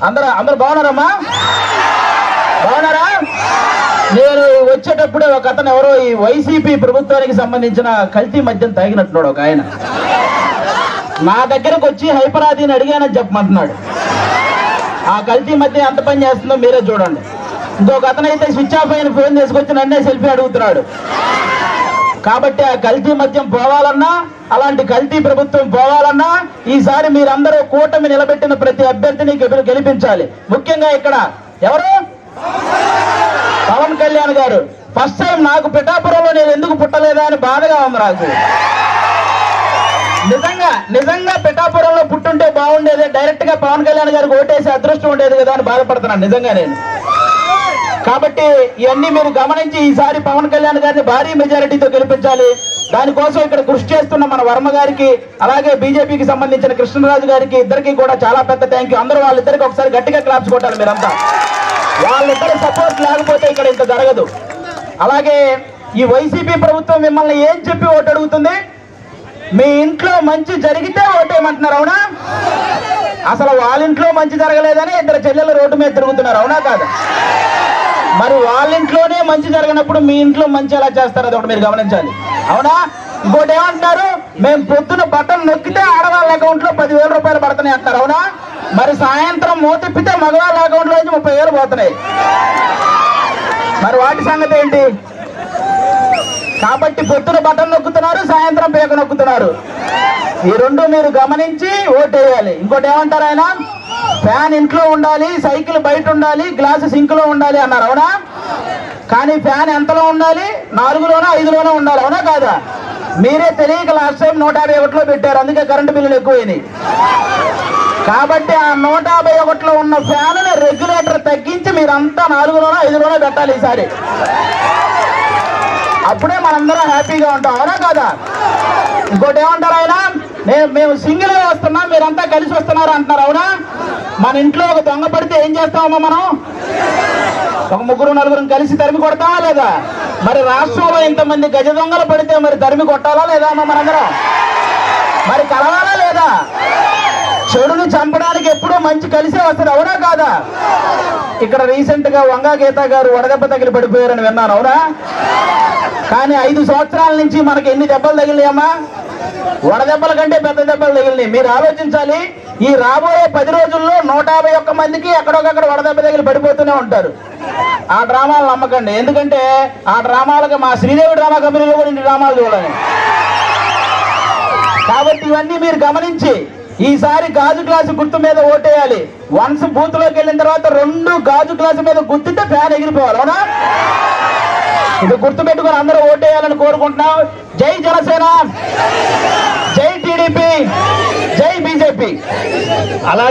అందరు బాగున్నారమ్మా? బాగున్నారా? నేను వచ్చేటప్పుడే ఒక అతను ఎవరో ఈ వైసీపీ ప్రభుత్వానికి సంబంధించిన కల్తీ మద్యం తాగినట్టున్నాడు ఒక ఆయన. నా దగ్గరకు వచ్చి హైపరాదిని అడిగానని చెప్పమంటున్నాడు. ఆ కల్తీ మద్యం ఎంత పని చేస్తుందో మీరే చూడండి. ఇంకొక అతను అయితే స్విచ్ ఆఫ్ అయిన ఫోన్ తీసుకొచ్చి నన్నే సెల్ఫీ అడుగుతున్నాడు. కాబట్టి ఆ కల్తీ మద్యం పోవాలన్నా, అలాంటి కల్తీ ప్రభుత్వం పోవాలన్నా ఈసారి మీరందరూ కూటమి నిలబెట్టిన ప్రతి అభ్యర్థిని గెలిపించాలి. ముఖ్యంగా ఇక్కడ ఎవరు? పవన్ కళ్యాణ్ గారు. ఫస్ట్ టైం నాకు పిఠాపురంలో నేను ఎందుకు పుట్టలేదా అని బాధగా ఉంది నాకు. నిజంగా పిఠాపురంలో పుట్టుంటే బాగుండేది, డైరెక్ట్ గా పవన్ కళ్యాణ్ గారికి ఓటేసి అదృష్టం ఉండేది కదా అని బాధపడుతున్నాను నిజంగా నేను. కాబట్టి ఇవన్నీ మీరు గమనించి ఈసారి పవన్ కళ్యాణ్ గారిని భారీ మెజారిటీతో గెలిపించాలి. దానికోసం ఇక్కడ కృషి చేస్తున్న మన వర్మ గారికి, అలాగే బీజేపీకి సంబంధించిన కృష్ణరాజు గారికి, ఇద్దరికి కూడా చాలా పెద్ద థ్యాంక్ యూ. అందరూ వాళ్ళిద్దరికి ఒకసారి గట్టిగా క్లాప్స్ కొట్టాలి మీరంతా. వాళ్ళిద్దరి సపోర్ట్ లేకపోతే ఇక్కడ ఇంత జరగదు. అలాగే ఈ వైసీపీ ప్రభుత్వం మిమ్మల్ని ఏం చెప్పి ఓటు అడుగుతుంది? మీ ఇంట్లో మంచి జరిగితే ఓటేయమంటున్నారు, అవునా? అసలు వాళ్ళ ఇంట్లో మంచి జరగలేదని ఇద్దరు చెల్లెలు రోడ్డు మీద తిరుగుతున్నారు, అవునా కాదు? మరి వాళ్ళ ఇంట్లోనే మంచి జరగనప్పుడు మీ ఇంట్లో మంచి ఎలా చేస్తారు? అది ఒకటి మీరు గమనించాలి, అవునా? ఇంకోటి ఏమంటారు? మేము పొద్దున బటన్ నొక్కితే ఆడవాళ్ళ అకౌంట్ లో 10,000 రూపాయలు పడుతున్నాయి అంటారు, అవునా? మరి సాయంత్రం మూతిప్పితే మగవాళ్ళ అకౌంట్ లో నుంచి 30,000 పోతున్నాయి. మరి వాటి సంగతి ఏంటి? కాబట్టి పొద్దున బటన్ నొక్కుతున్నారు, సాయంత్రం పేక నొక్కుతున్నారు. ఈ రెండు మీరు గమనించి ఓటేయాలి. ఇంకోటి ఏమంటారు ఆయన? ఫ్యాన్ ఇంట్లో ఉండాలి, సైకిల్ బయట ఉండాలి, గ్లాసు సింక్ లో ఉండాలి అన్నారు, అవునా? కానీ ఫ్యాన్ ఎంతలో ఉండాలి? 4లోనో 5లోనో ఉండాలి, అవునా కాదా? మీరే తెలియక లాస్ట్ టైం 151లో పెట్టారు, అందుకే కరెంటు బిల్లులు ఎక్కువైనాయి. కాబట్టి ఆ 151లో ఉన్న ఫ్యాన్ రెగ్యులేటర్ తగ్గించి మీరంతా 4లోనో 5లోనో పెట్టాలి ఈసారి. అప్పుడే మనందరం హ్యాపీగా ఉంటాం, అవునా కాదా? ఇంకోటి ఏమంటారు ఆయన? మేము సింగిల్ గా వస్తున్నాం, మీరంతా కలిసి వస్తున్నారు అంటున్నారు, అవునా? మన ఇంట్లో ఒక దొంగ పడితే ఏం చేస్తామమ్మా మనం? ఒక 3-4 కలిసి తరిమి కొడతామా లేదా? మరి రాష్ట్రంలో ఇంతమంది గజ దొంగలు పడితే మరి తరిమి కొట్టాలా లేదా అమ్మా మనందరం? మరి కలవాలా లేదా? చెడును చంపడానికి ఎప్పుడూ మంచి కలిసే వస్తుంది, అవునా కాదా? ఇక్కడ రీసెంట్ గా వంగా గీత గారు వడదెబ్బ తగిలి పడిపోయారని విన్నాను, అవునా? కానీ 5 సంవత్సరాల నుంచి మనకి ఎన్ని దెబ్బలు తగిలినాయమ్మా? వడదెబ్బల కంటే పెద్ద దెబ్బలు తగిలినాయి. మీరు ఆలోచించాలి, ఈ రాబోయే 10 రోజుల్లో 151 మందికి ఎక్కడొకక్కడ వడదెబ్బ తగిలి పడిపోతూనే ఉంటారు. ఆ డ్రామాలు నమ్మకండి, ఎందుకంటే ఆ డ్రామాలకు మా శ్రీదేవి డ్రామా కంపెనీలో కూడా ఇన్ని డ్రామాలు చూడాలి. కాబట్టి ఇవన్నీ మీరు గమనించి ఈసారి గాజు గ్లాసు గుర్తు మీద ఓటేయాలి. వన్స్ బూత్ లోకి వెళ్ళిన తర్వాత 2 గాజు గ్లాసు మీద గుర్తితే ఫ్యాన్ ఎగిరిపోవాలి, అవునా? ఇది గుర్తు పెట్టుకుని అందరూ ఓటేయాలని కోరుకుంటున్నాం. జై జనసేన, జై టీడీపీ, జై బీజేపీ. అలా